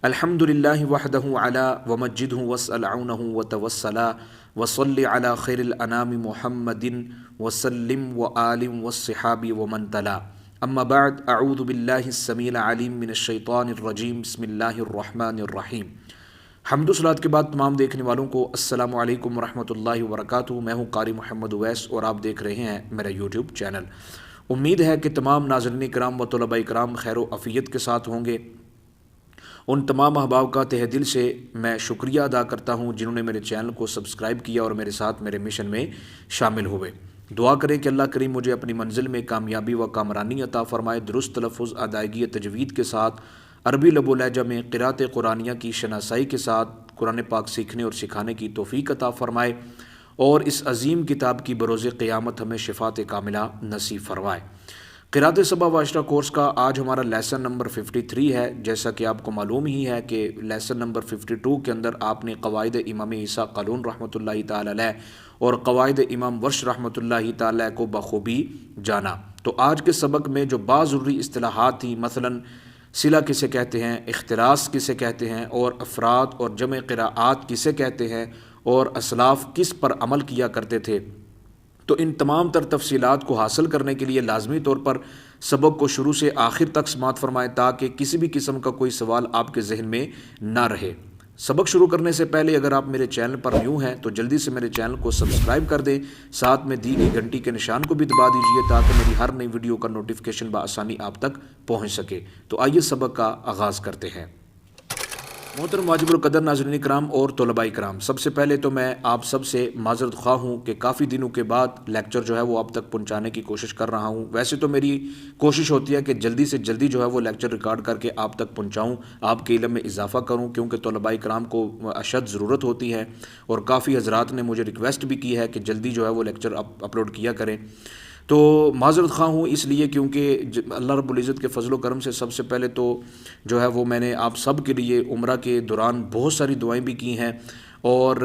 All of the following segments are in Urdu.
الحمدللہ وحدہ علی ومجدہ واسأل عونہ وتوسلا وصلی علی خیر الانام محمد وسلم وآل والصحاب ومن تلا اما بعد اعوذ باللہ السمیع العلیم من الشیطان الرجیم بسم اللہ الرحمن الرحیم۔ حمد و صلوات کے بعد تمام دیکھنے والوں کو السلام علیکم ورحمۃ اللہ وبرکاتہ۔ میں ہوں قاری محمد اویس اور آپ دیکھ رہے ہیں میرا یوٹیوب چینل۔ امید ہے کہ تمام ناظرین کرام و طلباء کرام خیر و عافیت کے ساتھ ہوں گے۔ ان تمام احباب کا تہ دل سے میں شکریہ ادا کرتا ہوں جنہوں نے میرے چینل کو سبسکرائب کیا اور میرے ساتھ میرے مشن میں شامل ہوئے۔ دعا کریں کہ اللہ کریم مجھے اپنی منزل میں کامیابی و کامرانی عطا فرمائے، درست تلفظ، ادائیگی تجوید کے ساتھ، عربی لب و لہجہ میں قرأت قرآنیہ کی شناسائی کے ساتھ قرآن پاک سیکھنے اور سکھانے کی توفیق عطا فرمائے، اور اس عظیم کتاب کی بروز قیامت ہمیں شفاعت کاملہ نصیب فرمائے۔ قرأت سبع و عشرہ کورس کا آج ہمارا لیسن نمبر 53 ہے۔ جیسا کہ آپ کو معلوم ہی ہے کہ لیسن نمبر 52 کے اندر آپ نے قواعد امام عیسیٰ قالون رحمۃ اللہ تعالی علیہ اور قواعد امام ورش رحمۃ اللہ تعالی علیہ کو بخوبی جانا۔ تو آج کے سبق میں جو بعض ضروری اصطلاحات تھیں، مثلاً صلہ کسے کہتے ہیں، اختلاس کسے کہتے ہیں، اور افراد اور جمع قراءات کسے کہتے ہیں، اور اسلاف کس پر عمل کیا کرتے تھے، تو ان تمام تر تفصیلات کو حاصل کرنے کے لیے لازمی طور پر سبق کو شروع سے آخر تک سماعت فرمائیں تاکہ کسی بھی قسم کا کوئی سوال آپ کے ذہن میں نہ رہے۔ سبق شروع کرنے سے پہلے اگر آپ میرے چینل پر نیو ہیں تو جلدی سے میرے چینل کو سبسکرائب کر دیں، ساتھ میں دی گئی گھنٹی کے نشان کو بھی دبا دیجئے تاکہ میری ہر نئی ویڈیو کا نوٹیفیکیشن بآسانی آپ تک پہنچ سکے۔ تو آئیے سبق کا آغاز کرتے ہیں۔ محترم واجب القدر ناظرین کرام اور طلباء کرام، سب سے پہلے تو میں آپ سب سے معذرت خواہ ہوں کہ کافی دنوں کے بعد لیکچر جو ہے وہ آپ تک پہنچانے کی کوشش کر رہا ہوں۔ ویسے تو میری کوشش ہوتی ہے کہ جلدی سے جلدی جو ہے وہ لیکچر ریکارڈ کر کے آپ تک پہنچاؤں، آپ کے علم میں اضافہ کروں، کیونکہ طلباء کرام کو اشد ضرورت ہوتی ہے، اور کافی حضرات نے مجھے ریکویسٹ بھی کی ہے کہ جلدی جو ہے وہ لیکچر اپلوڈ کیا کریں۔ تو معذرت خواہ ہوں اس لیے کیونکہ اللہ رب العزت کے فضل و کرم سے سب سے پہلے تو جو ہے وہ میں نے آپ سب کے لیے عمرہ کے دوران بہت ساری دعائیں بھی کی ہیں، اور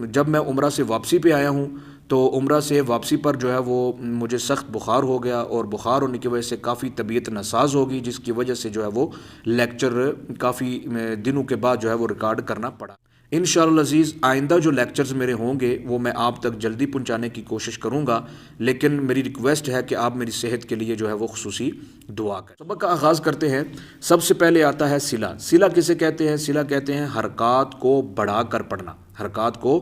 جب میں عمرہ سے واپسی پہ آیا ہوں تو عمرہ سے واپسی پر جو ہے وہ مجھے سخت بخار ہو گیا، اور بخار ہونے کی وجہ سے کافی طبیعت ناساز ہو گئی، جس کی وجہ سے جو ہے وہ لیکچر کافی دنوں کے بعد جو ہے وہ ریکارڈ کرنا پڑا۔ انشاءاللہ العزیز آئندہ جو لیکچرز میرے ہوں گے وہ میں آپ تک جلدی پہنچانے کی کوشش کروں گا، لیکن میری ریکویسٹ ہے کہ آپ میری صحت کے لیے جو ہے وہ خصوصی دعا کریں۔ سبق کا آغاز کرتے ہیں۔ سب سے پہلے آتا ہے صلہ۔ صلہ کسے کہتے ہیں؟ صلہ کہتے ہیں حرکات کو بڑھا کر پڑھنا، حرکات کو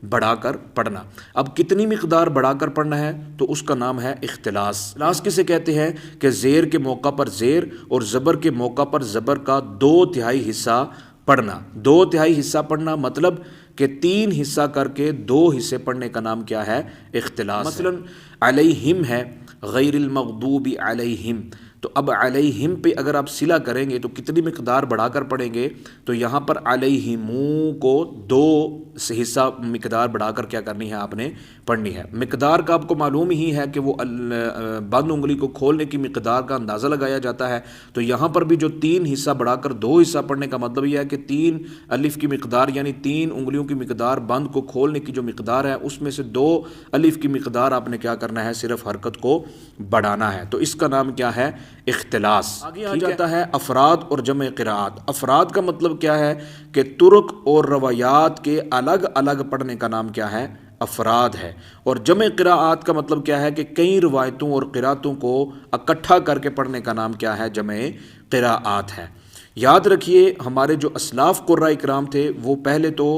بڑھا کر پڑھنا۔ اب کتنی مقدار بڑھا کر پڑھنا ہے تو اس کا نام ہے اختلاس۔ اختلاس کسے کہتے ہیں؟ کہ زیر کے موقع پر زیر اور زبر کے موقع پر زبر کا 2/3 حصہ پڑھنا۔ 2/3 حصہ پڑھنا مطلب کہ 3 حصہ کر کے 2 حصے پڑھنے کا نام کیا ہے؟ اختلاس۔ مثلا علیہم ہے، غیر المغضوب علیہم، تو اب علیہم پہ اگر آپ صلہ کریں گے تو کتنی مقدار بڑھا کر پڑھیں گے؟ تو یہاں پر علیہموں کو 2 حصہ مقدار بڑھا کر کیا کرنی ہے؟ آپ نے پڑھنی ہے۔ مقدار کا آپ کو معلوم ہی ہے کہ وہ بند انگلی کو کھولنے کی مقدار کا اندازہ لگایا جاتا ہے، تو یہاں پر بھی جو 3 حصہ بڑھا کر 2 حصہ پڑھنے کا مطلب یہ ہے کہ 3 الف کی مقدار یعنی 3 انگلیوں کی مقدار بند کو کھولنے کی جو مقدار ہے اس میں سے 2 الف کی مقدار آپ نے کیا کرنا ہے؟ صرف حرکت کو بڑھانا ہے۔ تو اس کا نام کیا ہے؟ اختلاس۔ آگے آ جاتا ہے افراد اور جمع قراءات۔ افراد کا مطلب کیا ہے؟ کہ ترک اور روایات کے الگ الگ پڑھنے کا نام کیا ہے؟ افراد ہے۔ اور جمع قراءات کا مطلب کیا ہے؟ کہ کئی روایتوں اور قراءتوں کو اکٹھا کر کے پڑھنے کا نام کیا ہے؟ جمع قراءات ہے۔ یاد رکھیے ہمارے جو اسلاف قراء اکرام تھے وہ پہلے تو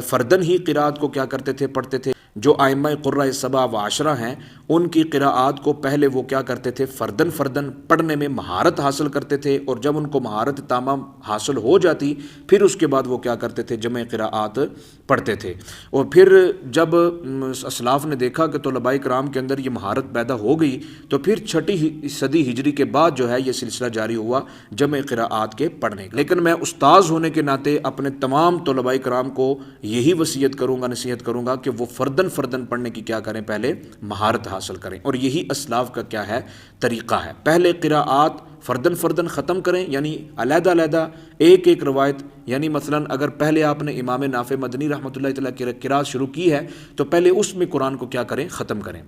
فردن ہی قراءت کو کیا کرتے تھے؟ پڑھتے تھے۔ جو ائمہ قراء سبع و عشرہ ہیں ان کی قراءات کو پہلے وہ کیا کرتے تھے؟ فردن فردن پڑھنے میں مہارت حاصل کرتے تھے، اور جب ان کو مہارت تمام حاصل ہو جاتی پھر اس کے بعد وہ کیا کرتے تھے؟ جمع قراءات پڑھتے تھے۔ اور پھر جب اسلاف نے دیکھا کہ طلباء کرام کے اندر یہ مہارت پیدا ہو گئی تو پھر 6 صدی ہجری کے بعد جو ہے یہ سلسلہ جاری ہوا جمع قراءات کے پڑھنے کا۔ لیکن میں استاذ ہونے کے ناطے اپنے تمام طلباء کرام کو یہی وصیت کروں گا، نصیحت کروں گا کہ وہ فردن فردن پڑھنے کی کیا کریں؟ پہلے مہارت حاصل کریں، اور یہی اسلاف کا کیا ہے؟ طریقہ ہے۔ پہلے قراءات فردن فردن ختم کریں، یعنی علیحدہ علیحدہ ایک ایک روایت، یعنی مثلا اگر پہلے آپ نے امام نافع مدنی رحمۃ اللہ تعالیٰ کی قراءت شروع کی ہے تو پہلے اس میں قرآن کو کیا کریں؟ ختم کریں،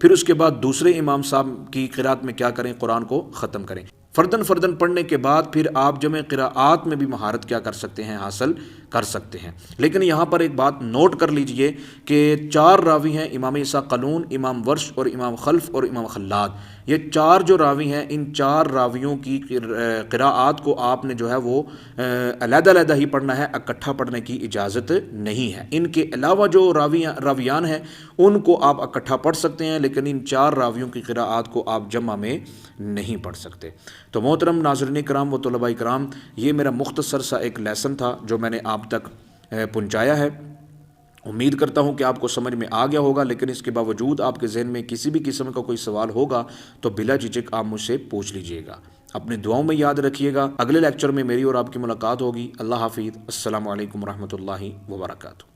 پھر اس کے بعد دوسرے امام صاحب کی قراءت میں کیا کریں؟ قرآن کو ختم کریں۔ فردن فردن پڑھنے کے بعد پھر آپ جمع قراءات میں بھی مہارت کیا کر سکتے ہیں، حاصل کر سکتے ہیں۔ لیکن یہاں پر ایک بات نوٹ کر لیجئے کہ 4 راوی ہیں، امام اسحاق قلون، امام ورش اور امام خلف اور امام خلاد، یہ 4 جو راوی ہیں، ان 4 راویوں کی قراءات کو آپ نے جو ہے وہ علیحدہ علیحدہ ہی پڑھنا ہے، اکٹھا پڑھنے کی اجازت نہیں ہے۔ ان کے علاوہ جو راویان ہیں ان کو آپ اکٹھا پڑھ سکتے ہیں، لیکن ان 4 راویوں کی قراءات کو آپ جمع میں نہیں پڑھ سکتے۔ تو محترم ناظرین کرام و طلباء کرام، یہ میرا مختصر سا ایک لیسن تھا جو میں نے آپ تک پہنچایا ہے۔ امید کرتا ہوں کہ آپ کو سمجھ میں آ گیا ہوگا، لیکن اس کے باوجود آپ کے ذہن میں کسی بھی قسم کا کوئی سوال ہوگا تو بلا جھجک آپ مجھ سے پوچھ لیجئے گا۔ اپنی دعاؤں میں یاد رکھیے گا۔ اگلے لیکچر میں میری اور آپ کی ملاقات ہوگی۔ اللہ حافظ۔ السلام علیکم ورحمۃ اللہ وبرکاتہ۔